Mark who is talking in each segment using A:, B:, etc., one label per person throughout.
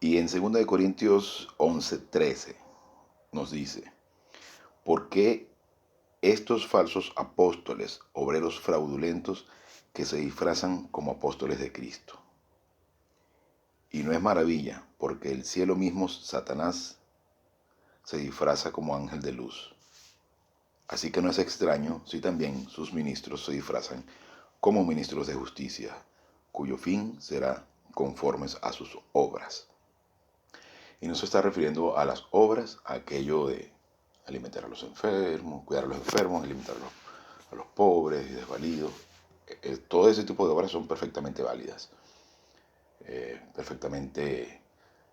A: Y en 2 Corintios 11:13 nos dice, ¿por qué estos falsos apóstoles, obreros fraudulentos, que se disfrazan como apóstoles de Cristo? Y no es maravilla, porque el cielo mismo, Satanás, se disfraza como ángel de luz. Así que no es extraño si también sus ministros se disfrazan como ministros de justicia, cuyo fin será conformes a sus obras. Y no se está refiriendo a las obras, a aquello de alimentar a los enfermos, cuidar a los enfermos, alimentar a los pobres y desvalidos. Todo ese tipo de obras son perfectamente válidas, perfectamente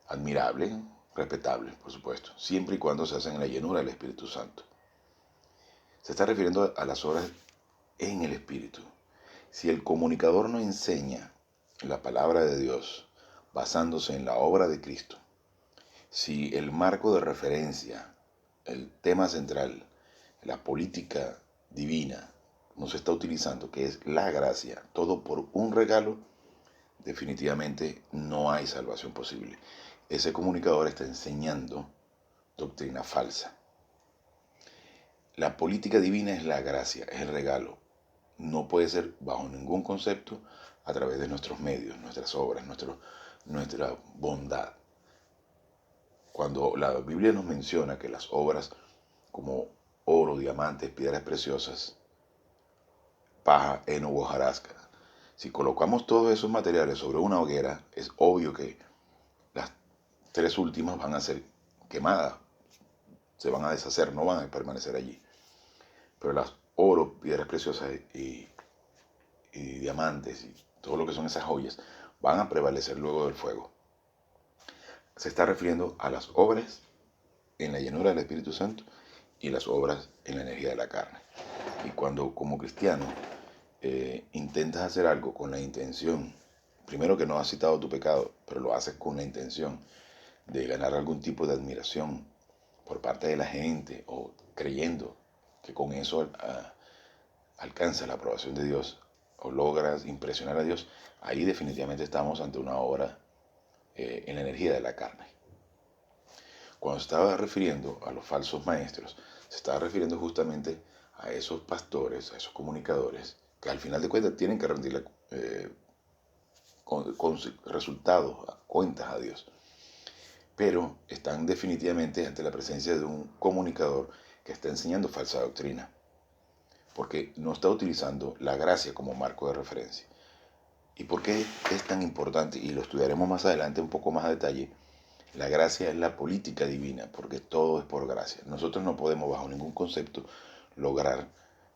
A: admirables, respetables, por supuesto, siempre y cuando se hacen en la llenura del Espíritu Santo. Se está refiriendo a las obras en el Espíritu. Si el comunicador no enseña la palabra de Dios basándose en la obra de Cristo, si el marco de referencia, el tema central, la política divina, no se está utilizando, que es la gracia, todo por un regalo, definitivamente no hay salvación posible. Ese comunicador está enseñando doctrina falsa. La política divina es la gracia, es el regalo. No puede ser bajo ningún concepto a través de nuestros medios, nuestras obras, nuestra bondad. Cuando la Biblia nos menciona que las obras como oro, diamantes, piedras preciosas, paja, heno o hojarasca, si colocamos todos esos materiales sobre una hoguera, es obvio que las tres últimas van a ser quemadas, se van a deshacer, no van a permanecer allí. Pero las oro, piedras preciosas y diamantes y todo lo que son esas joyas van a prevalecer luego del fuego. Se está refiriendo a las obras en la llenura del Espíritu Santo y las obras en la energía de la carne. Y cuando como cristiano intentas hacer algo con la intención, primero que no has citado tu pecado, pero lo haces con la intención de ganar algún tipo de admiración por parte de la gente o creyendo que con eso alcanzas la aprobación de Dios o logras impresionar a Dios, ahí definitivamente estamos ante una obra en la energía de la carne. Cuando se estaba refiriendo a los falsos maestros, se estaba refiriendo justamente a esos pastores, a esos comunicadores, que al final de cuentas tienen que rendirle con resultados, cuentas a Dios. Pero están definitivamente ante la presencia de un comunicador que está enseñando falsa doctrina, porque no está utilizando la gracia como marco de referencia. ¿Y por qué es tan importante? Y lo estudiaremos más adelante un poco más a detalle. La gracia es la política divina, porque todo es por gracia. Nosotros no podemos bajo ningún concepto lograr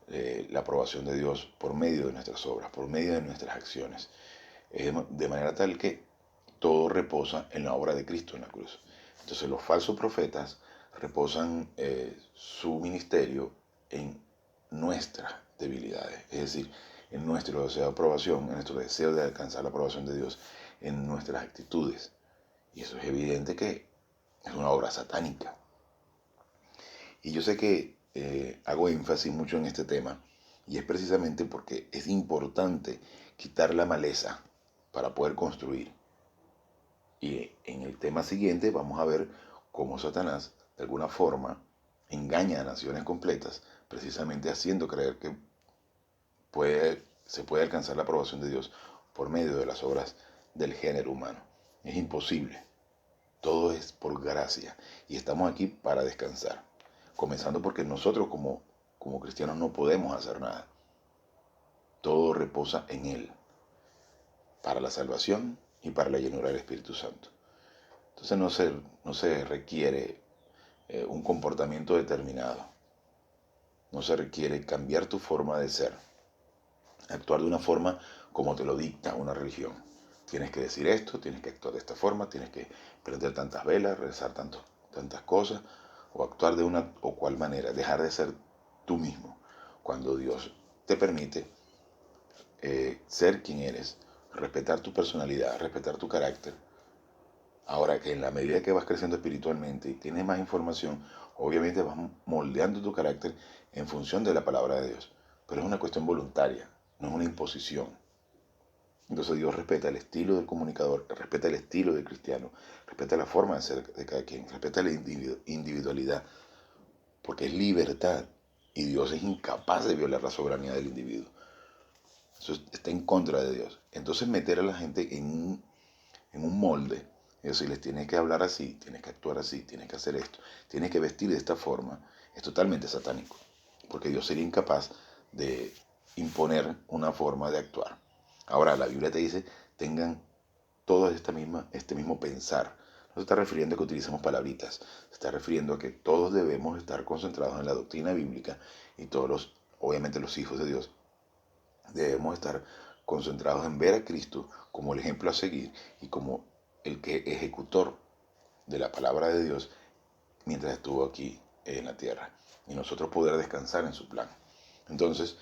A: la aprobación de Dios por medio de nuestras obras, por medio de nuestras acciones. De manera tal que todo reposa en la obra de Cristo en la cruz. Entonces los falsos profetas reposan su ministerio en nuestras debilidades, es decir, en nuestro deseo de aprobación, en nuestro deseo de alcanzar la aprobación de Dios, en nuestras actitudes. Y eso es evidente que es una obra satánica. Y yo sé que hago énfasis mucho en este tema, y es precisamente porque es importante quitar la maleza para poder construir. Y en el tema siguiente vamos a ver cómo Satanás, de alguna forma, engaña a naciones completas, precisamente haciendo creer que se puede alcanzar la aprobación de Dios por medio de las obras del género humano. Es imposible. Todo es por gracia y estamos aquí para descansar. Comenzando porque nosotros como cristianos no podemos hacer nada. Todo reposa en Él, para la salvación y para la llenura del Espíritu Santo. Entonces no se requiere un comportamiento determinado. No se requiere cambiar tu forma de ser, actuar de una forma como te lo dicta una religión. Tienes que decir esto, tienes que actuar de esta forma, tienes que prender tantas velas, rezar tantas cosas, o actuar de una o cual manera, dejar de ser tú mismo, cuando Dios te permite ser quien eres, respetar tu personalidad, respetar tu carácter. Ahora que en la medida que vas creciendo espiritualmente y tienes más información, obviamente vas moldeando tu carácter en función de la palabra de Dios, pero es una cuestión voluntaria, no es una imposición. Entonces Dios respeta el estilo del comunicador, respeta el estilo del cristiano, respeta la forma de ser de cada quien, respeta la individualidad, porque es libertad y Dios es incapaz de violar la soberanía del individuo. Eso está en contra de Dios. Entonces meter a la gente en un molde, es decir, les tienes que hablar así, tienes que actuar así, tienes que hacer esto, tienes que vestir de esta forma, es totalmente satánico, porque Dios sería incapaz de imponer una forma de actuar. Ahora, la Biblia te dice, tengan todos este mismo pensar. No se está refiriendo a que utilicemos palabritas, se está refiriendo a que todos debemos estar concentrados en la doctrina bíblica y todos obviamente los hijos de Dios, debemos estar concentrados en ver a Cristo como el ejemplo a seguir y como el que ejecutor de la palabra de Dios mientras estuvo aquí en la tierra y nosotros poder descansar en su plan. Entonces,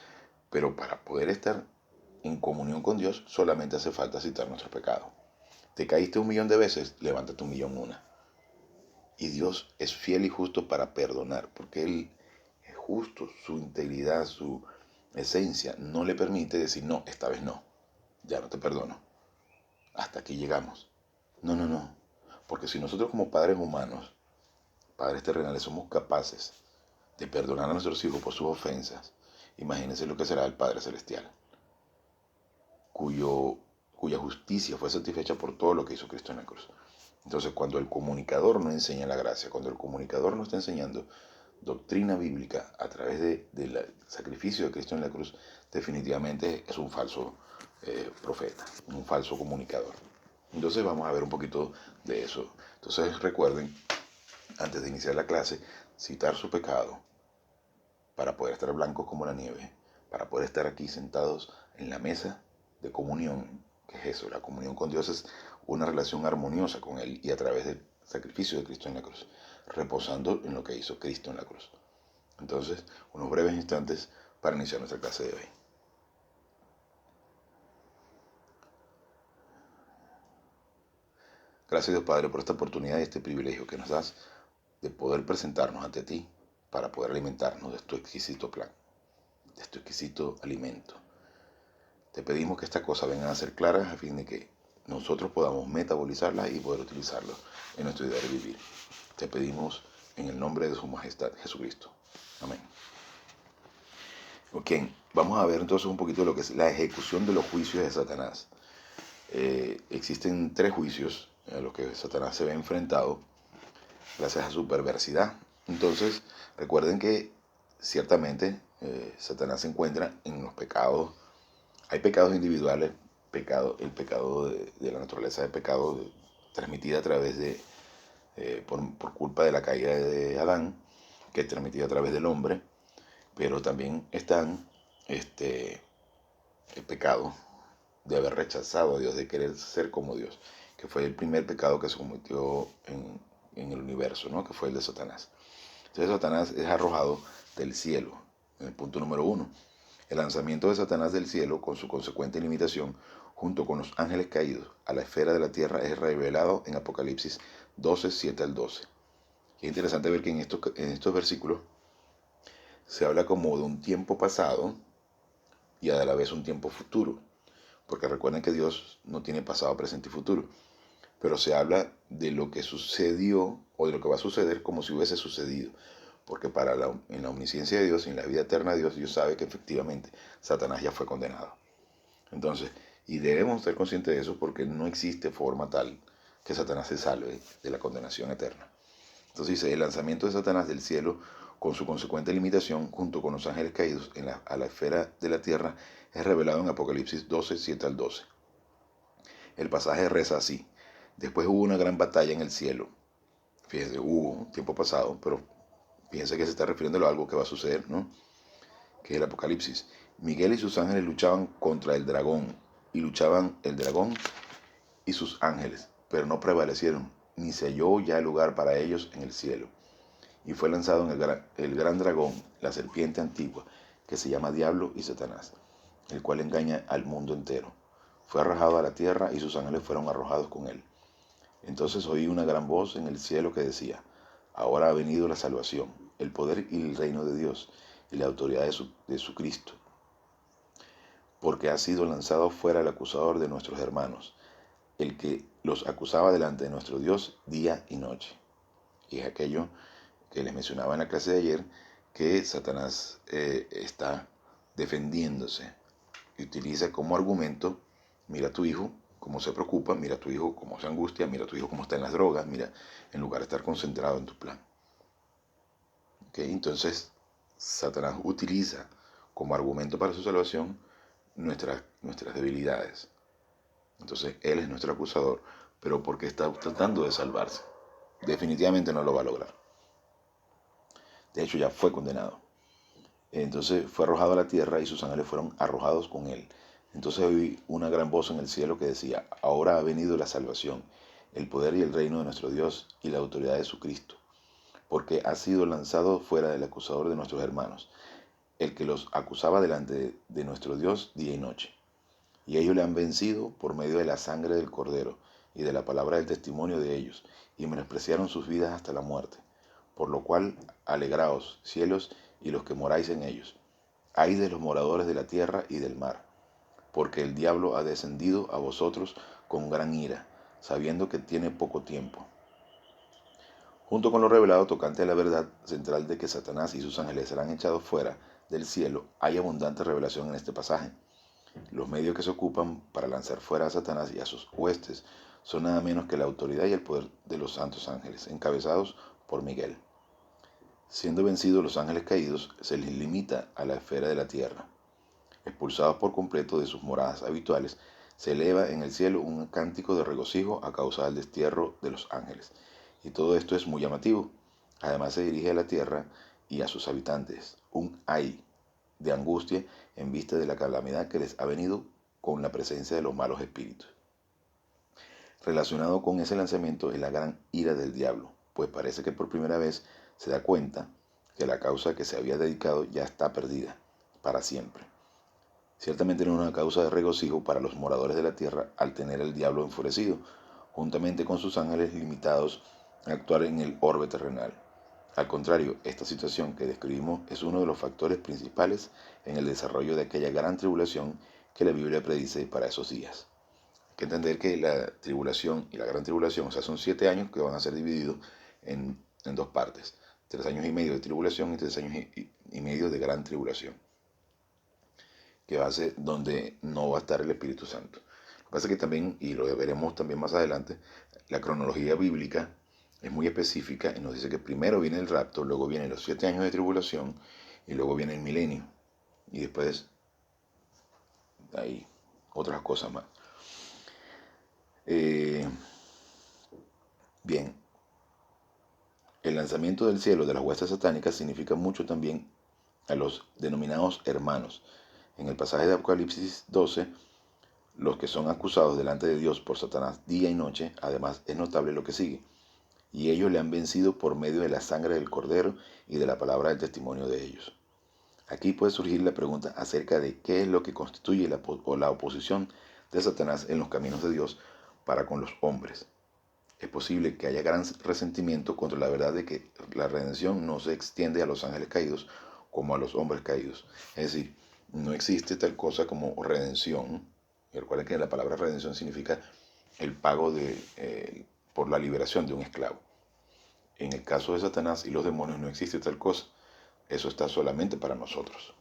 A: pero para poder estar en comunión con Dios solamente hace falta citar nuestros pecados. Te caíste 1.000.000 de veces, levántate 1.000.001. Y Dios es fiel y justo para perdonar, porque Él es justo, su integridad, su esencia no le permite decir, no, esta vez no, ya no te perdono, hasta aquí llegamos. No, no, no, porque si nosotros como padres humanos, padres terrenales, somos capaces de perdonar a nuestros hijos por sus ofensas, imagínense lo que será el Padre Celestial, cuya justicia fue satisfecha por todo lo que hizo Cristo en la cruz. Entonces, cuando el comunicador no enseña la gracia, cuando el comunicador no está enseñando doctrina bíblica a través del sacrificio de Cristo en la cruz, definitivamente es un falso profeta, un falso comunicador. Entonces vamos a ver un poquito de eso. Entonces recuerden, antes de iniciar la clase, citar su pecado para poder estar blancos como la nieve, para poder estar aquí sentados en la mesa de comunión, que es eso, la comunión con Dios es una relación armoniosa con Él y a través del sacrificio de Cristo en la cruz, reposando en lo que hizo Cristo en la cruz. Entonces, unos breves instantes para iniciar nuestra clase de hoy. Gracias Dios Padre por esta oportunidad y este privilegio que nos das de poder presentarnos ante ti para poder alimentarnos de tu exquisito plan, de tu exquisito alimento. Te pedimos que estas cosas vengan a ser claras a fin de que nosotros podamos metabolizarlas y poder utilizarlas en nuestro diario vivir. Te pedimos en el nombre de su majestad Jesucristo. Amén. Ok, vamos a ver entonces un poquito de lo que es la ejecución de los juicios de Satanás. Existen 3 juicios a los que Satanás se ve enfrentado gracias a su perversidad. Entonces, recuerden que ciertamente Satanás se encuentra en los pecados. Hay pecados individuales, el pecado de la naturaleza de pecado transmitida a través por culpa de la caída de Adán, que es transmitida a través del hombre, pero también están el pecado de haber rechazado a Dios, de querer ser como Dios, que fue el primer pecado que se cometió en el universo, ¿no? Que fue el de Satanás. Entonces Satanás es arrojado del cielo, en el punto número 1. El lanzamiento de Satanás del cielo, con su consecuente limitación, junto con los ángeles caídos a la esfera de la tierra, es revelado en Apocalipsis 12, 7 al 12. Es interesante ver que en estos versículos se habla como de un tiempo pasado y a la vez un tiempo futuro. Porque recuerden que Dios no tiene pasado, presente y futuro. Pero se habla de lo que sucedió o de lo que va a suceder como si hubiese sucedido. Porque en la omnisciencia de Dios, en la vida eterna de Dios, Dios sabe que efectivamente Satanás ya fue condenado. Entonces, y debemos ser conscientes de eso porque no existe forma tal que Satanás se salve de la condenación eterna. Entonces dice, el lanzamiento de Satanás del cielo con su consecuente limitación junto con los ángeles caídos a la esfera de la tierra es revelado en Apocalipsis 12, 7 al 12. El pasaje reza así. Después hubo una gran batalla en el cielo. Fíjense, hubo un tiempo pasado, pero fíjense que se está refiriendo a algo que va a suceder, ¿no? Que es el Apocalipsis. Miguel y sus ángeles luchaban contra el dragón, y luchaban el dragón y sus ángeles, pero no prevalecieron, ni se halló ya lugar para ellos en el cielo. Y fue lanzado en el gran dragón, la serpiente antigua, que se llama Diablo y Satanás, el cual engaña al mundo entero. Fue arrojado a la tierra y sus ángeles fueron arrojados con él. Entonces oí una gran voz en el cielo que decía, ahora ha venido la salvación, el poder y el reino de Dios, y la autoridad de su Cristo. porque ha sido lanzado fuera el acusador de nuestros hermanos, el que los acusaba delante de nuestro Dios día y noche. Y es aquello que les mencionaba en la clase de ayer, que Satanás está defendiéndose y utiliza como argumento: mira a tu hijo cómo se preocupa, mira a tu hijo cómo se angustia, mira a tu hijo cómo está en las drogas, mira, en lugar de estar concentrado en tu plan. ¿Okay? Entonces, Satanás utiliza como argumento para su salvación nuestras debilidades. Entonces, él es nuestro acusador, pero porque está tratando de salvarse. Definitivamente no lo va a lograr. De hecho, ya fue condenado. Entonces fue arrojado a la tierra y sus ángeles fueron arrojados con él. Entonces oí una gran voz en el cielo que decía: ahora ha venido la salvación, el poder y el reino de nuestro Dios y la autoridad de su Cristo, porque ha sido lanzado fuera del acusador de nuestros hermanos, el que los acusaba delante de nuestro Dios día y noche. Y ellos le han vencido por medio de la sangre del Cordero y de la palabra del testimonio de ellos, y menospreciaron sus vidas hasta la muerte. Por lo cual, alegraos, cielos, y los que moráis en ellos. Ay de los moradores de la tierra y del mar, porque el diablo ha descendido a vosotros con gran ira, sabiendo que tiene poco tiempo. Junto con lo revelado tocante a la verdad central de que Satanás y sus ángeles serán echados fuera del cielo, hay abundante revelación en este pasaje. Los medios que se ocupan para lanzar fuera a Satanás y a sus huestes son nada menos que la autoridad y el poder de los santos ángeles, encabezados por Miguel. Siendo vencidos los ángeles caídos, se les limita a la esfera de la tierra. Expulsados por completo de sus moradas habituales, se eleva en el cielo un cántico de regocijo a causa del destierro de los ángeles. Y todo esto es muy llamativo. Además se dirige a la tierra y a sus habitantes un ay de angustia en vista de la calamidad que les ha venido con la presencia de los malos espíritus. Relacionado con ese lanzamiento es la gran ira del diablo, pues parece que por primera vez se da cuenta que la causa que se había dedicado ya está perdida para siempre. Ciertamente no es una causa de regocijo para los moradores de la tierra al tener al diablo enfurecido, juntamente con sus ángeles limitados a actuar en el orbe terrenal. Al contrario, esta situación que describimos es uno de los factores principales en el desarrollo de aquella gran tribulación que la Biblia predice para esos días. Hay que entender que la tribulación y la gran tribulación, o sea, son 7 años que van a ser divididos en dos partes: 3 años y medio de tribulación y 3 años y medio de gran tribulación, que va a ser donde no va a estar el Espíritu Santo. Lo que pasa es que también, y lo veremos también más adelante, la cronología bíblica es muy específica y nos dice que primero viene el rapto, luego vienen los 7 años de tribulación y luego viene el milenio. Y después hay otras cosas más. Bien, el lanzamiento del cielo de las huestes satánicas significa mucho también a los denominados hermanos. En el pasaje de Apocalipsis 12, los que son acusados delante de Dios por Satanás día y noche, además es notable lo que sigue: y ellos le han vencido por medio de la sangre del Cordero y de la palabra del testimonio de ellos. Aquí puede surgir la pregunta acerca de qué es lo que constituye la oposición de Satanás en los caminos de Dios para con los hombres. Es posible que haya gran resentimiento contra la verdad de que la redención no se extiende a los ángeles caídos como a los hombres caídos. Es decir, no existe tal cosa como redención. Y recuerden que la palabra redención significa el pago por la liberación de un esclavo. En el caso de Satanás y los demonios no existe tal cosa. Eso está solamente para nosotros.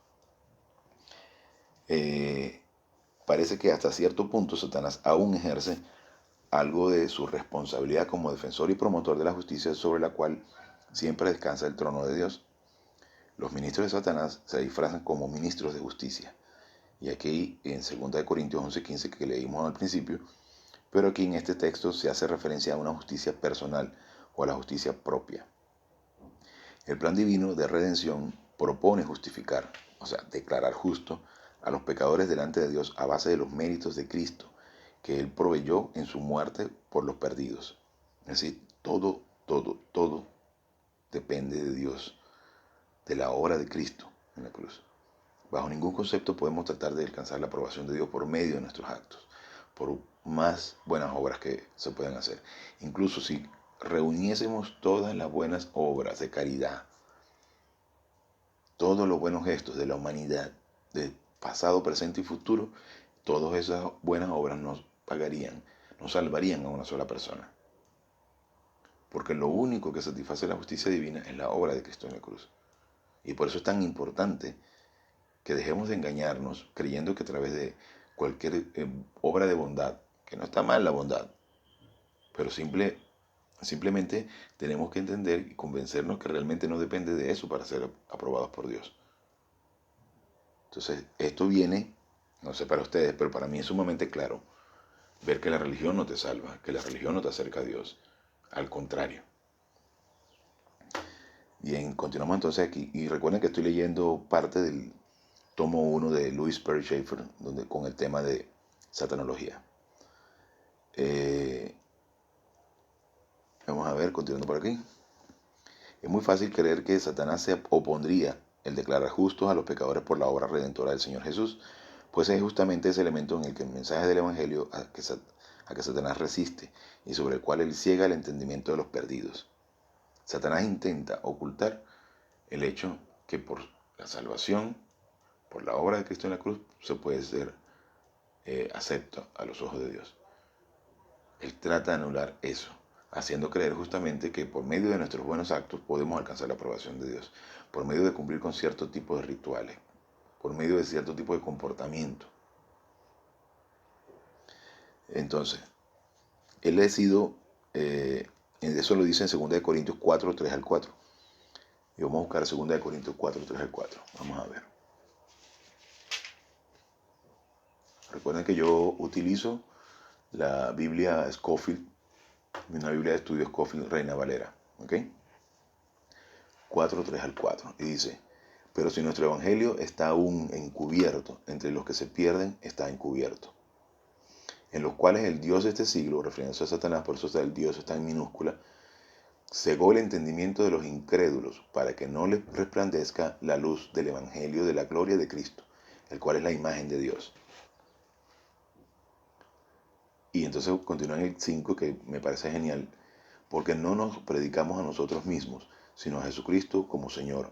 A: Parece que hasta cierto punto Satanás aún ejerce algo de su responsabilidad como defensor y promotor de la justicia, sobre la cual siempre descansa el trono de Dios. Los ministros de Satanás se disfrazan como ministros de justicia. Y aquí en 2 Corintios 11:15, que leímos al principio, pero aquí en este texto se hace referencia a una justicia personal o a la justicia propia. El plan divino de redención propone justificar, o sea, declarar justo a los pecadores delante de Dios a base de los méritos de Cristo, que Él proveyó en su muerte por los perdidos. Es decir, todo depende de Dios, de la obra de Cristo en la cruz. Bajo ningún concepto podemos tratar de alcanzar la aprobación de Dios por medio de nuestros actos, por más buenas obras que se puedan hacer. Incluso si reuniésemos todas las buenas obras de caridad, todos los buenos gestos de la humanidad, de pasado, presente y futuro, todas esas buenas obras nos pagarían, nos salvarían a una sola persona. Porque lo único que satisface la justicia divina es la obra de Cristo en la cruz. Y por eso es tan importante que dejemos de engañarnos creyendo que a través de cualquier obra de bondad, que no está mal la bondad, pero simplemente tenemos que entender y convencernos que realmente no depende de eso para ser aprobados por Dios. Entonces, esto viene, no sé para ustedes, pero para mí es sumamente claro ver que la religión no te salva, que la religión no te acerca a Dios. Al contrario. Bien, continuamos entonces aquí. Y recuerden que estoy leyendo parte del tomo 1 de Louis Perry Schaeffer, con el tema de satanología. Vamos a ver, continuando por aquí. Es muy fácil creer que Satanás se opondría el declarar justos a los pecadores por la obra redentora del Señor Jesús, pues es justamente ese elemento en el que el mensaje del Evangelio a que Satanás resiste y sobre el cual él ciega el entendimiento de los perdidos. Satanás intenta ocultar el hecho que por la salvación, por la obra de Cristo en la cruz, se puede ser acepto a los ojos de Dios. Él trata de anular eso, haciendo creer justamente que por medio de nuestros buenos actos podemos alcanzar la aprobación de Dios, por medio de cumplir con cierto tipo de rituales, por medio de cierto tipo de comportamiento. Entonces, él ha sido, eso lo dice en 2 Corintios 4, 3 al 4. Y vamos a buscar 2 Corintios 4, 3 al 4. Vamos a ver. Recuerden que yo utilizo la Biblia Scofield, una Biblia de estudio Scofield Reina Valera. ¿Ok? 4, 3 al 4. Y dice, pero si nuestro evangelio está aún encubierto, entre los que se pierden está encubierto, en los cuales el Dios de este siglo, refiriéndose a Satanás, por eso el Dios está en minúscula, cegó el entendimiento de los incrédulos para que no les resplandezca la luz del evangelio de la gloria de Cristo, el cual es la imagen de Dios. Y entonces continúa en el 5, que me parece genial, porque no nos predicamos a nosotros mismos, sino a Jesucristo como Señor,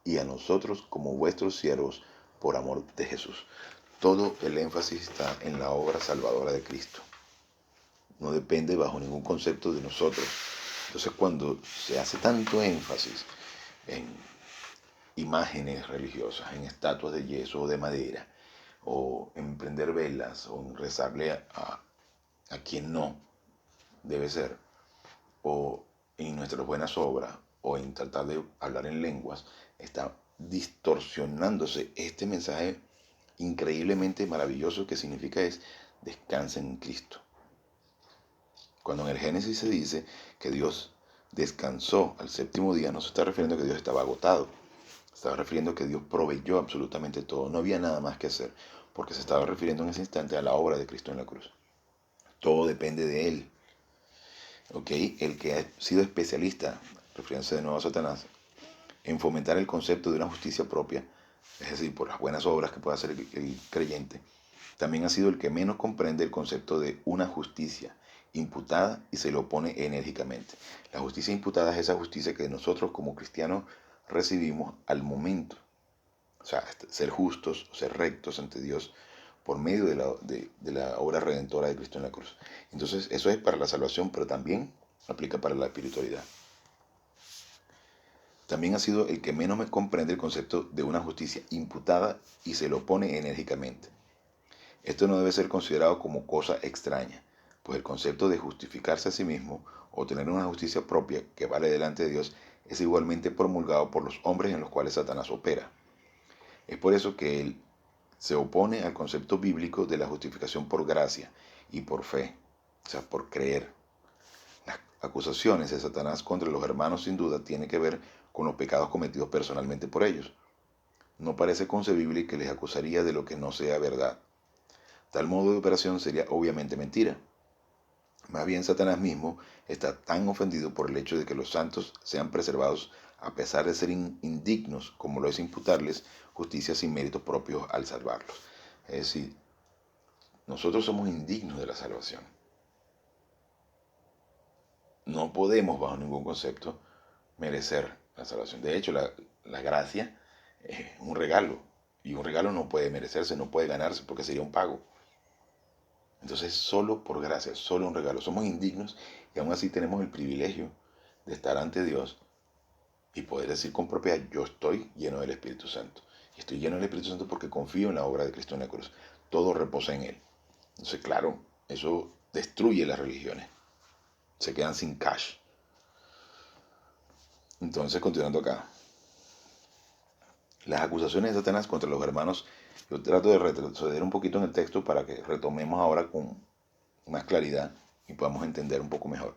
A: y a nosotros como vuestros siervos por amor de Jesús. Todo el énfasis está en la obra salvadora de Cristo. No depende bajo ningún concepto de nosotros. Entonces, cuando se hace tanto énfasis en imágenes religiosas, en estatuas de yeso o de madera, o en prender velas, o en rezarle a quien no debe ser, o en nuestras buenas obras, o en tratar de hablar en lenguas, está distorsionándose este mensaje increíblemente maravilloso que significa es descansen en Cristo. Cuando en el Génesis se dice que Dios descansó al séptimo día, no se está refiriendo a que Dios estaba agotado, se estaba refiriendo a que Dios proveyó absolutamente todo, no había nada más que hacer, porque se estaba refiriendo en ese instante a la obra de Cristo en la cruz. Todo depende de Él. ¿Okay? El que ha sido especialista, refiriéndose de nuevo a Satanás, en fomentar el concepto de una justicia propia, es decir, por las buenas obras que pueda hacer el creyente, también ha sido el que menos comprende el concepto de una justicia imputada y se lo opone enérgicamente. La justicia imputada es esa justicia que nosotros como cristianos recibimos al momento. O sea, ser justos, ser rectos ante Dios por medio de la obra redentora de Cristo en la cruz. Entonces, eso es para la salvación, pero también aplica para la espiritualidad. También ha sido el que menos me comprende el concepto de una justicia imputada y se lo opone enérgicamente. Esto no debe ser considerado como cosa extraña, pues el concepto de justificarse a sí mismo o tener una justicia propia que vale delante de Dios es igualmente promulgado por los hombres en los cuales Satanás opera. Es por eso que él se opone al concepto bíblico de la justificación por gracia y por fe, o sea, por creer. Las acusaciones de Satanás contra los hermanos sin duda tienen que ver con los pecados cometidos personalmente por ellos. No parece concebible que les acusaría de lo que no sea verdad. Tal modo de operación sería obviamente mentira. Más bien Satanás mismo está tan ofendido por el hecho de que los santos sean preservados a pesar de ser indignos, como lo es imputarles justicia sin méritos propios al salvarlos. Es decir, nosotros somos indignos de la salvación. No podemos bajo ningún concepto merecer la salvación. De hecho, la gracia es un regalo, Y un regalo no puede merecerse, no puede ganarse, porque sería un pago. Entonces, solo por gracia, solo un regalo. Somos indignos y aún así tenemos el privilegio de estar ante Dios y poder decir con propiedad: yo estoy lleno del Espíritu Santo. Y estoy lleno del Espíritu Santo porque confío en la obra de Cristo en la cruz. Todo reposa en Él. Entonces, claro, eso destruye las religiones. Se quedan sin cash. Entonces, continuando acá. Las acusaciones de Satanás contra los hermanos, yo trato de retroceder un poquito en el texto para que retomemos ahora con más claridad y podamos entender un poco mejor.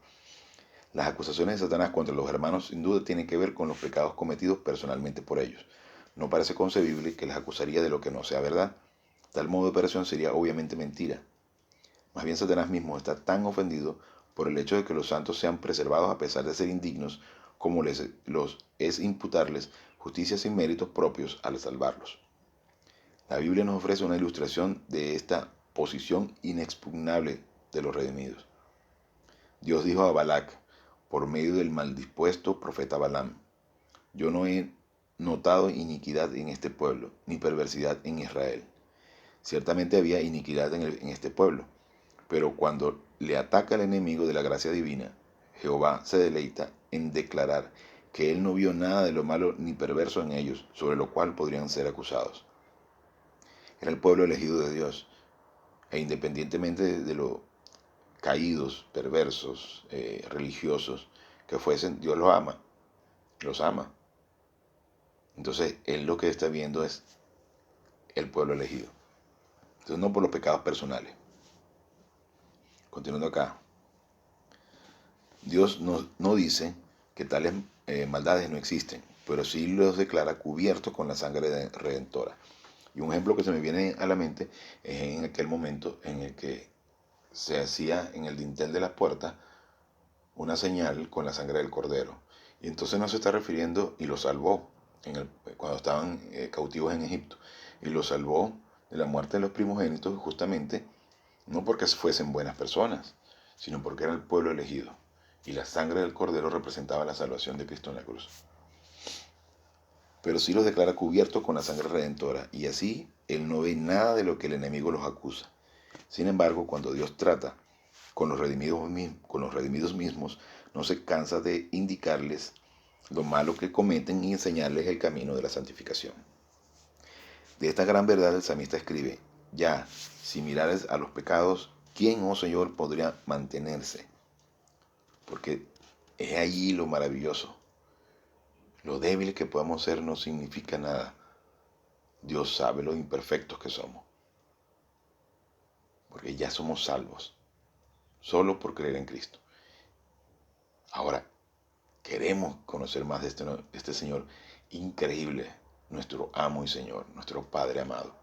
A: Las acusaciones de Satanás contra los hermanos sin duda tienen que ver con los pecados cometidos personalmente por ellos. No parece concebible que les acusaría de lo que no sea verdad. Tal modo de operación sería obviamente mentira. Más bien Satanás mismo está tan ofendido por el hecho de que los santos sean preservados a pesar de ser indignos, como los es imputarles justicia sin méritos propios al salvarlos. La Biblia nos ofrece una ilustración de esta posición inexpugnable de los redimidos. Dios dijo a Balac, por medio del maldispuesto profeta Balaam: yo no he notado iniquidad en este pueblo, ni perversidad en Israel. Ciertamente había iniquidad en este pueblo, pero cuando le ataca el enemigo de la gracia divina, Jehová se deleita en declarar que él no vio nada de lo malo ni perverso en ellos, sobre lo cual podrían ser acusados. Era el pueblo elegido de Dios, e independientemente de lo caídos, perversos, religiosos que fuesen, Dios los ama. Entonces, él lo que está viendo es el pueblo elegido. Entonces, no por los pecados personales. Continuando acá. Dios no dice que tales maldades no existen, pero sí los declara cubiertos con la sangre redentora. Y un ejemplo que se me viene a la mente es en aquel momento en el que se hacía en el dintel de las puertas una señal con la sangre del cordero. Y entonces no se está refiriendo, y lo salvó cuando estaban cautivos en Egipto, y lo salvó de la muerte de los primogénitos justamente no porque fuesen buenas personas, sino porque era el pueblo elegido. Y la sangre del cordero representaba la salvación de Cristo en la cruz. Pero sí los declara cubiertos con la sangre redentora, y así él no ve nada de lo que el enemigo los acusa. Sin embargo, cuando Dios trata con los redimidos mismos, no se cansa de indicarles lo malo que cometen y enseñarles el camino de la santificación. De esta gran verdad el salmista escribe: ya, si mirares a los pecados, ¿quién, oh Señor, podría mantenerse? Porque es allí lo maravilloso. Lo débil que podamos ser no significa nada. Dios sabe lo imperfectos que somos. Porque ya somos salvos, solo por creer en Cristo. Ahora, queremos conocer más de este Señor increíble, nuestro amo y Señor, nuestro Padre amado.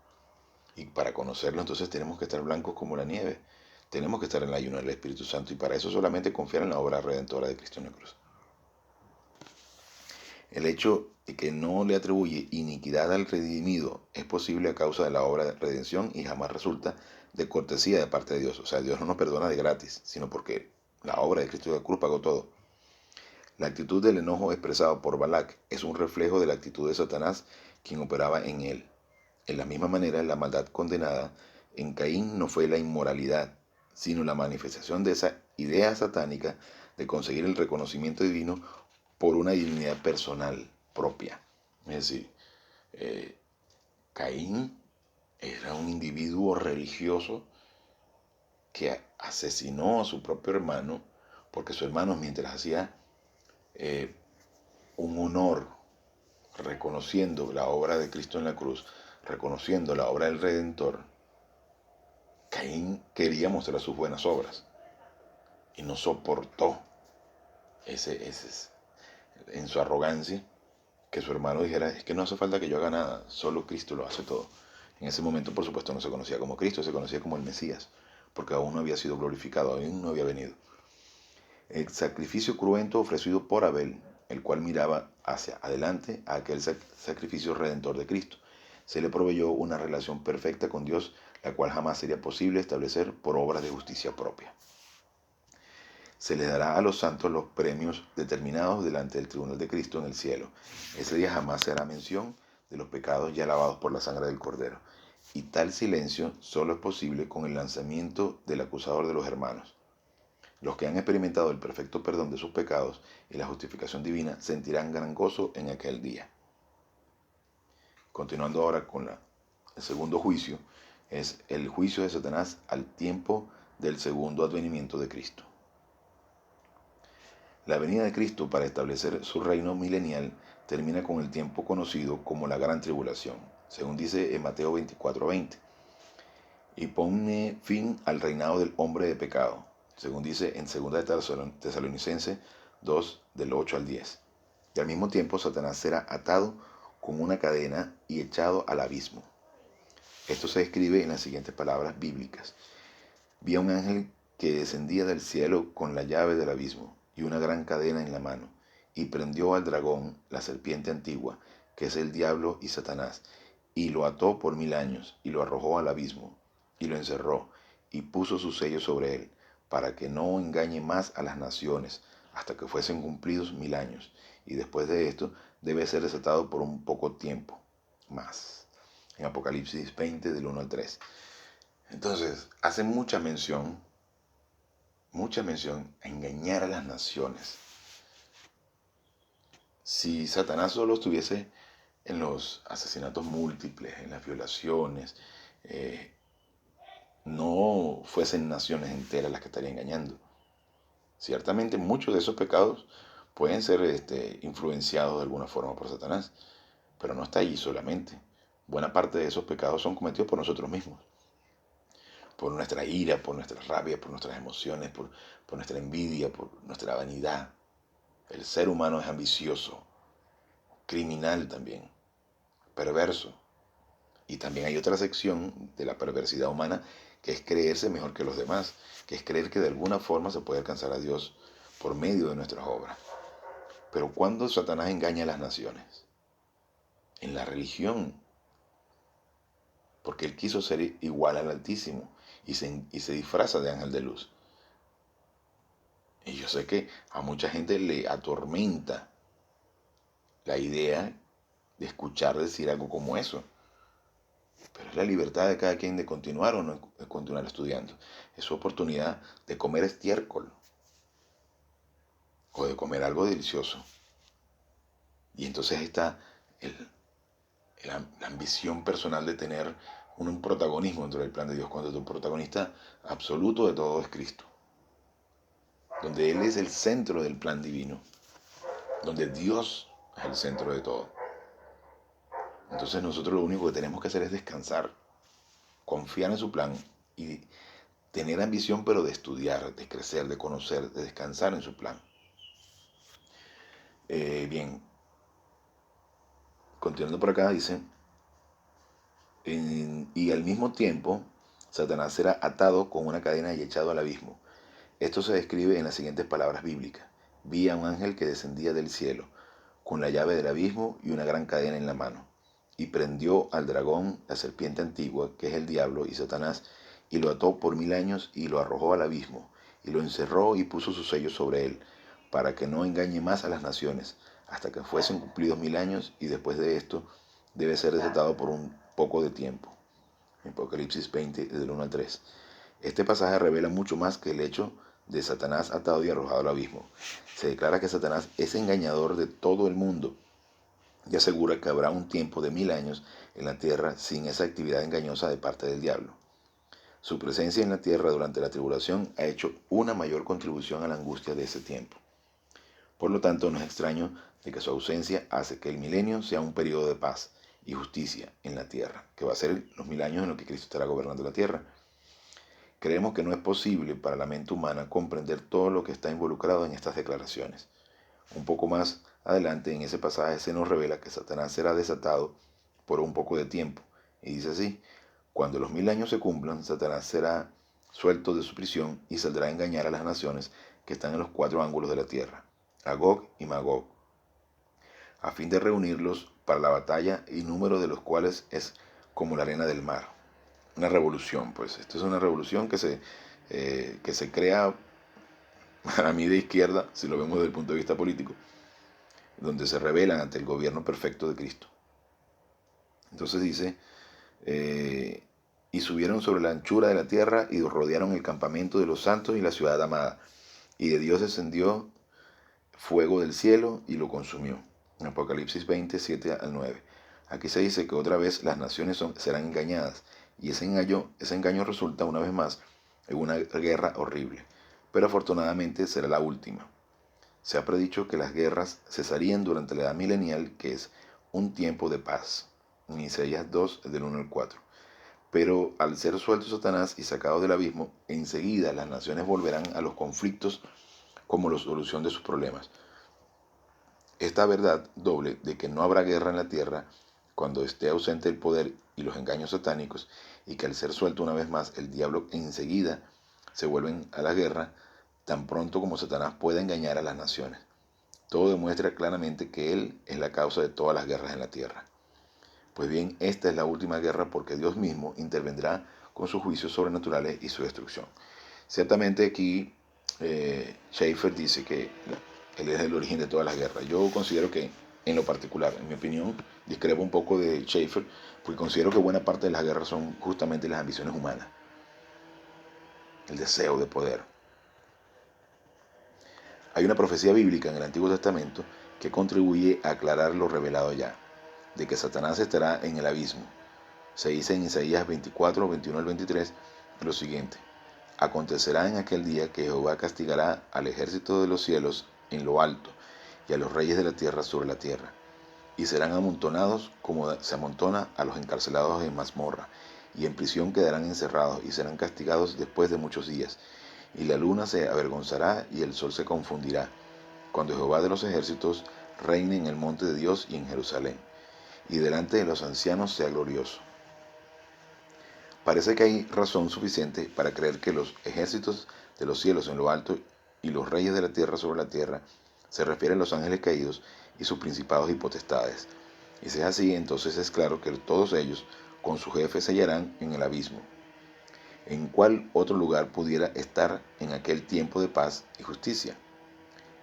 A: Y para conocerlo entonces tenemos que estar blancos como la nieve. Tenemos que estar en la ayuno del Espíritu Santo, y para eso solamente confiar en la obra redentora de Cristo en la cruz. El hecho de que no le atribuye iniquidad al redimido es posible a causa de la obra de redención y jamás resulta de cortesía de parte de Dios. O sea, Dios no nos perdona de gratis, sino porque la obra de Cristo de la cruz pagó todo. La actitud del enojo expresado por Balac es un reflejo de la actitud de Satanás, quien operaba en él. En la misma manera, la maldad condenada en Caín no fue la inmoralidad, sino la manifestación de esa idea satánica de conseguir el reconocimiento divino por una dignidad personal propia. Es decir, Caín era un individuo religioso que asesinó a su propio hermano porque su hermano, mientras hacía un honor reconociendo la obra de Cristo en la cruz, reconociendo la obra del Redentor, Caín quería mostrar sus buenas obras y no soportó en su arrogancia que su hermano dijera: es que no hace falta que yo haga nada, solo Cristo lo hace todo. En ese momento, por supuesto, no se conocía como Cristo, se conocía como el Mesías, porque aún no había sido glorificado, aún no había venido. El sacrificio cruento ofrecido por Abel, el cual miraba hacia adelante a aquel sacrificio redentor de Cristo, se le proveyó una relación perfecta con Dios, la cual jamás sería posible establecer por obras de justicia propia. Se les dará a los santos los premios determinados delante del tribunal de Cristo en el cielo. Ese día jamás se hará mención de los pecados ya lavados por la sangre del Cordero. Y tal silencio solo es posible con el lanzamiento del acusador de los hermanos. Los que han experimentado el perfecto perdón de sus pecados y la justificación divina sentirán gran gozo en aquel día. Continuando ahora con el segundo juicio, es el juicio de Satanás al tiempo del segundo advenimiento de Cristo. La venida de Cristo para establecer su reino milenial termina con el tiempo conocido como la Gran Tribulación, según dice en Mateo 24:20, y pone fin al reinado del hombre de pecado, según dice en 2 Tesalonicenses 2, del 8 al 10. Y al mismo tiempo Satanás será atado con una cadena y echado al abismo. Esto se escribe en las siguientes palabras bíblicas. Vi a un ángel que descendía del cielo con la llave del abismo y una gran cadena en la mano, y prendió al dragón, la serpiente antigua, que es el diablo y Satanás, y lo ató por 1000 años, y lo arrojó al abismo, y lo encerró, y puso su sello sobre él, para que no engañe más a las naciones, hasta que fuesen cumplidos 1000 años, y después de esto debe ser desatado por un poco tiempo más. En Apocalipsis 20, del 1 al 3. Entonces, hace mucha mención a engañar a las naciones. Si Satanás solo estuviese en los asesinatos múltiples, en las violaciones, no fuesen naciones enteras las que estaría engañando. Ciertamente muchos de esos pecados pueden ser influenciados de alguna forma por Satanás, pero no está allí solamente. Buena parte de esos pecados son cometidos por nosotros mismos. Por nuestra ira, por nuestra rabia, por nuestras emociones, por nuestra envidia, por nuestra vanidad. El ser humano es ambicioso, criminal también, perverso. Y también hay otra sección de la perversidad humana que es creerse mejor que los demás, que es creer que de alguna forma se puede alcanzar a Dios por medio de nuestras obras. Pero ¿cuándo Satanás engaña a las naciones? En la religión, porque él quiso ser igual al Altísimo y se disfraza de ángel de luz. Y yo sé que a mucha gente le atormenta la idea de escuchar decir algo como eso. Pero es la libertad de cada quien de continuar o no de continuar estudiando. Es su oportunidad de comer estiércol o de comer algo delicioso. Y entonces está la ambición personal de tener un protagonismo dentro del plan de Dios, cuando tu protagonista absoluto de todo es Cristo. Donde Él es el centro del plan divino. Donde Dios es el centro de todo. Entonces nosotros lo único que tenemos que hacer es descansar, confiar en su plan y tener ambición, pero de estudiar, de crecer, de conocer, de descansar en su plan. Bien, continuando por acá dice, y al mismo tiempo Satanás será atado con una cadena y echado al abismo. Esto se describe en las siguientes palabras bíblicas. Vi a un ángel que descendía del cielo, con la llave del abismo y una gran cadena en la mano, y prendió al dragón, la serpiente antigua, que es el diablo y Satanás, y lo ató por 1000 años y lo arrojó al abismo, y lo encerró y puso su sello sobre él, para que no engañe más a las naciones, hasta que fuesen cumplidos 1000 años, y después de esto debe ser desatado por un poco de tiempo. Apocalipsis 20, del 1 al 3. Este pasaje revela mucho más que el hecho de Satanás atado y arrojado al abismo. Se declara que Satanás es engañador de todo el mundo y asegura que habrá un tiempo de 1000 años en la tierra sin esa actividad engañosa de parte del diablo. Su presencia en la tierra durante la tribulación ha hecho una mayor contribución a la angustia de ese tiempo. Por lo tanto, no es extraño de que su ausencia hace que el milenio sea un periodo de paz y justicia en la tierra, que va a ser los 1000 años en los que Cristo estará gobernando la tierra. Creemos que no es posible para la mente humana comprender todo lo que está involucrado en estas declaraciones. Un poco más adelante en ese pasaje se nos revela que Satanás será desatado por un poco de tiempo. Y dice así, cuando los 1000 años se cumplan, Satanás será suelto de su prisión y saldrá a engañar a las naciones que están en los 4 ángulos de la tierra, a Gog y Magog, a fin de reunirlos para la batalla, y número de los cuales es como la arena del mar. Una revolución, pues. Esto es una revolución que se crea, para mí de izquierda, si lo vemos desde el punto de vista político, donde se rebelan ante el gobierno perfecto de Cristo. Entonces dice, y subieron sobre la anchura de la tierra y rodearon el campamento de los santos y la ciudad amada. Y de Dios descendió fuego del cielo y lo consumió. En Apocalipsis 20, 7 al 9. Aquí se dice que otra vez las naciones serán engañadas, y ese engaño resulta una vez más en una guerra horrible. Pero afortunadamente será la última. Se ha predicho que las guerras cesarían durante la edad milenial, que es un tiempo de paz. En Isaías 2, del 1 al 4. Pero al ser suelto Satanás y sacado del abismo, enseguida las naciones volverán a los conflictos como la solución de sus problemas. Esta verdad doble de que no habrá guerra en la tierra cuando esté ausente el poder y los engaños satánicos, y que al ser suelto una vez más el diablo enseguida se vuelven a la guerra, tan pronto como Satanás pueda engañar a las naciones. Todo demuestra claramente que él es la causa de todas las guerras en la tierra. Pues bien, esta es la última guerra porque Dios mismo intervendrá con sus juicios sobrenaturales y su destrucción. Ciertamente aquí Schaeffer dice que él es el origen de todas las guerras. Yo considero que, en lo particular, en mi opinión, discrepo un poco de Schaeffer, porque considero que buena parte de las guerras son justamente las ambiciones humanas, el deseo de poder. Hay una profecía bíblica en el Antiguo Testamento que contribuye a aclarar lo revelado ya, de que Satanás estará en el abismo. Se dice en Isaías 24, 21 al 23 lo siguiente: acontecerá en aquel día que Jehová castigará al ejército de los cielos en lo alto y a los reyes de la tierra sobre la tierra, y serán amontonados como se amontona a los encarcelados en mazmorra, y en prisión quedarán encerrados y serán castigados después de muchos días, y la luna se avergonzará y el sol se confundirá, cuando Jehová de los ejércitos reine en el monte de Dios y en Jerusalén, y delante de los ancianos sea glorioso. Parece que hay razón suficiente para creer que los ejércitos de los cielos en lo alto y los reyes de la tierra sobre la tierra se refieren a los ángeles caídos y sus principados y potestades. Y si es así, entonces es claro que todos ellos con su jefe se hallarán en el abismo. ¿En cuál otro lugar pudiera estar en aquel tiempo de paz y justicia?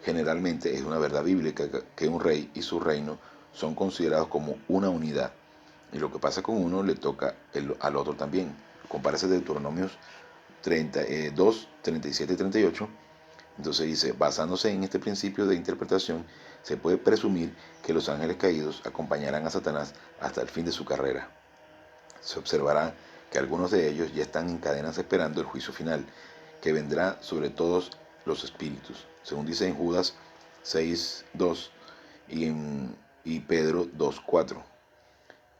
A: Generalmente es una verdad bíblica que un rey y su reino son considerados como una unidad, y lo que pasa con uno le toca al otro también. Compárese Deuteronomios 32, 37 y 38. Entonces dice, basándose en este principio de interpretación, se puede presumir que los ángeles caídos acompañarán a Satanás hasta el fin de su carrera. Se observará que algunos de ellos ya están en cadenas esperando el juicio final, que vendrá sobre todos los espíritus, según dice en Judas 6, 2 y Pedro 2, 4.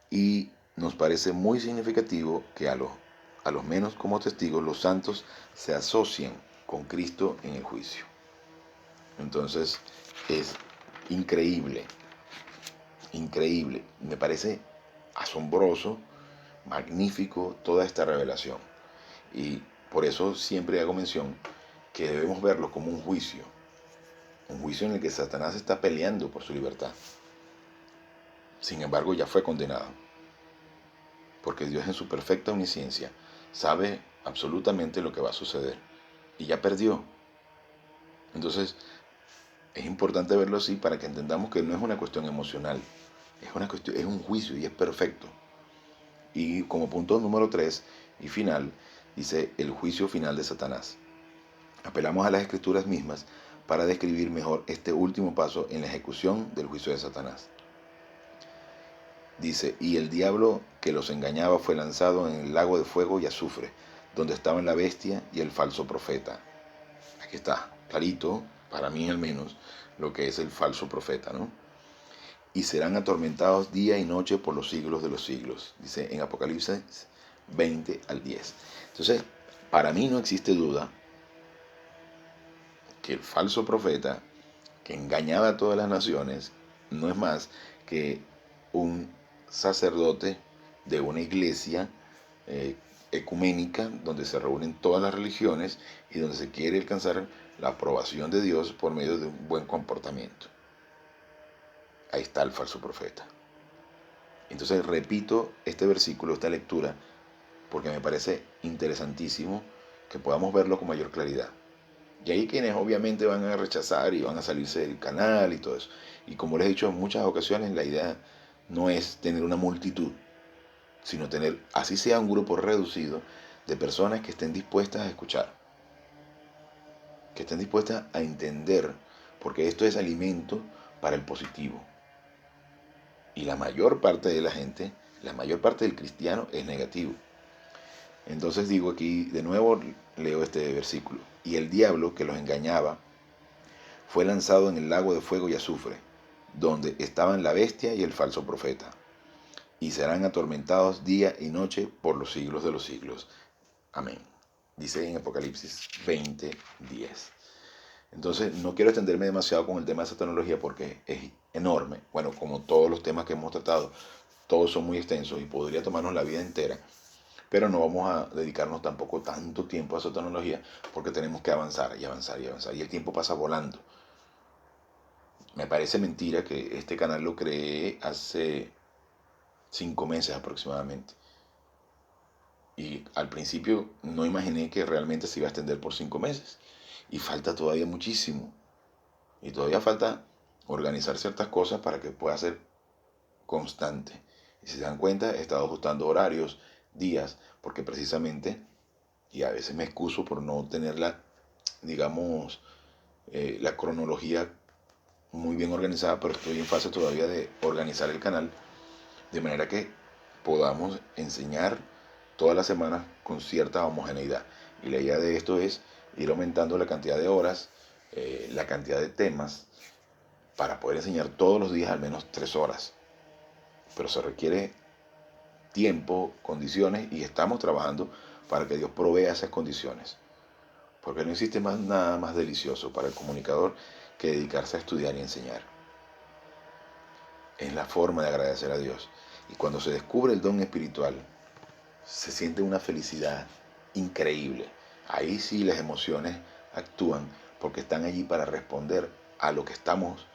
A: Y nos parece muy significativo que a los menos como testigos los santos se asocian con Cristo en el juicio. Entonces es increíble, increíble. Me parece asombroso, magnífico toda esta revelación. Y por eso siempre hago mención que debemos verlo como un juicio en el que Satanás está peleando por su libertad. Sin embargo, ya fue condenado, porque Dios en su perfecta omnisciencia sabe absolutamente lo que va a suceder y ya perdió. Entonces, es importante verlo así para que entendamos que no es una cuestión emocional, es un juicio y es perfecto. Y como punto número 3 y final, dice el juicio final de Satanás. Apelamos a las escrituras mismas para describir mejor este último paso en la ejecución del juicio de Satanás. Dice, y el diablo que los engañaba fue lanzado en el lago de fuego y azufre, donde estaban la bestia y el falso profeta. Aquí está, clarito, para mí al menos, lo que es el falso profeta, ¿no? Y serán atormentados día y noche por los siglos de los siglos, dice en Apocalipsis 20 al 10. Entonces, para mí no existe duda que el falso profeta, que engañaba a todas las naciones, no es más que un sacerdote de una iglesia ecuménica donde se reúnen todas las religiones y donde se quiere alcanzar la aprobación de Dios por medio de un buen comportamiento. Ahí está el falso profeta. Entonces repito este versículo, esta lectura, porque me parece interesantísimo que podamos verlo con mayor claridad. Y hay quienes obviamente van a rechazar y van a salirse del canal y todo eso. Y como les he dicho en muchas ocasiones, la idea no es tener una multitud, sino tener, así sea un grupo reducido, de personas que estén dispuestas a escuchar, que estén dispuestas a entender, porque esto es alimento para el positivo. Y la mayor parte de la gente, la mayor parte del cristiano es negativo. Entonces digo aquí, de nuevo leo este versículo. Y el diablo que los engañaba fue lanzado en el lago de fuego y azufre, donde estaban la bestia y el falso profeta, y serán atormentados día y noche por los siglos de los siglos. Amén. Dice en Apocalipsis 20:10. Entonces, no quiero extenderme demasiado con el tema de satanología porque es enorme. Bueno, como todos los temas que hemos tratado, todos son muy extensos y podría tomarnos la vida entera. Pero no vamos a dedicarnos tampoco tanto tiempo a satanología porque tenemos que avanzar y avanzar y avanzar. Y el tiempo pasa volando. Me parece mentira que este canal lo creé hace 5 meses aproximadamente. Y al principio no imaginé que realmente se iba a extender por 5 meses. Y falta todavía muchísimo. Y todavía falta organizar ciertas cosas para que pueda ser constante. Y si se dan cuenta, he estado ajustando horarios, días, porque precisamente, y a veces me excuso por no tener la, digamos, la cronología muy bien organizada, pero estoy en fase todavía de organizar el canal de manera que podamos enseñar todas las semanas con cierta homogeneidad. Y la idea de esto es ir aumentando la cantidad de horas, la cantidad de temas, para poder enseñar todos los días al menos 3 horas. Pero se requiere tiempo, condiciones, y estamos trabajando para que Dios provea esas condiciones. Porque no existe nada más delicioso para el comunicador que dedicarse a estudiar y enseñar. Es la forma de agradecer a Dios. Y cuando se descubre el don espiritual, se siente una felicidad increíble. Ahí sí las emociones actúan porque están allí para responder a lo que estamos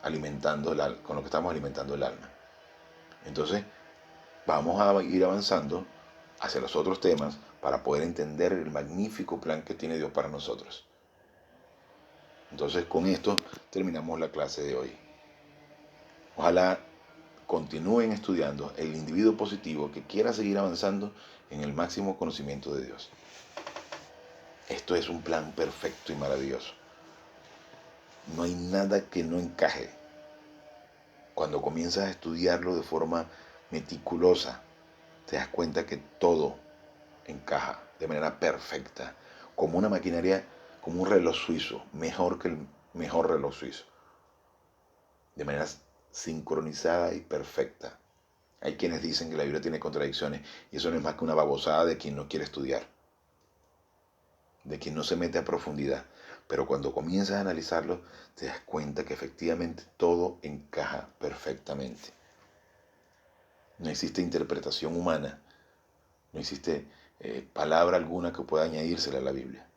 A: alimentando, con lo que estamos alimentando el alma. Entonces, vamos a ir avanzando hacia los otros temas para poder entender el magnífico plan que tiene Dios para nosotros. Entonces, con esto terminamos la clase de hoy. Ojalá continúen estudiando el individuo positivo que quiera seguir avanzando en el máximo conocimiento de Dios. Esto es un plan perfecto y maravilloso. No hay nada que no encaje. Cuando comienzas a estudiarlo de forma meticulosa, te das cuenta que todo encaja de manera perfecta, como una maquinaria, como un reloj suizo, mejor que el mejor reloj suizo, de manera sincronizada y perfecta. Hay quienes dicen que la Biblia tiene contradicciones y eso no es más que una babosada de quien no quiere estudiar, de quien no se mete a profundidad. Pero cuando comienzas a analizarlo, te das cuenta que efectivamente todo encaja perfectamente. No existe interpretación humana, no existe palabra alguna que pueda añadírsela a la Biblia.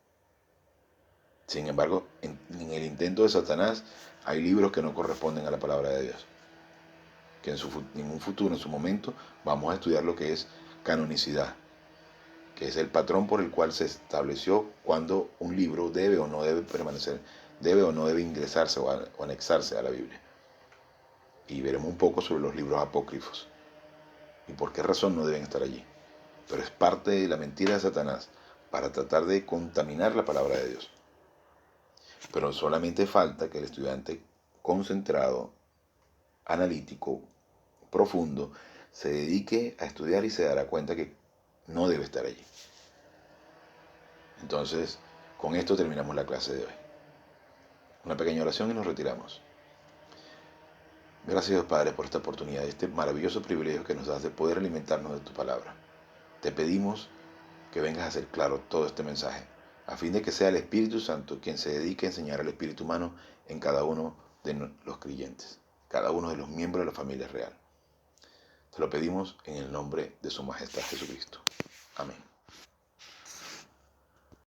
A: Sin embargo, en el intento de Satanás hay libros que no corresponden a la palabra de Dios. Que en un futuro, en su momento, vamos a estudiar lo que es canonicidad, que es el patrón por el cual se estableció cuando un libro debe o no debe permanecer, debe o no debe ingresarse o anexarse a la Biblia. Y veremos un poco sobre los libros apócrifos y por qué razón no deben estar allí. Pero es parte de la mentira de Satanás para tratar de contaminar la palabra de Dios. Pero solamente falta que el estudiante concentrado, analítico, profundo, se dedique a estudiar y se dará cuenta que no debe estar allí. Entonces, con esto terminamos la clase de hoy. Una pequeña oración y nos retiramos. Gracias, Dios Padre, por esta oportunidad, este maravilloso privilegio que nos das de poder alimentarnos de tu palabra. Te pedimos que vengas a hacer claro todo este mensaje, a fin de que sea el Espíritu Santo quien se dedique a enseñar al espíritu humano en cada uno de los creyentes, cada uno de los miembros de la familia real. Te lo pedimos en el nombre de su Majestad Jesucristo. Amén.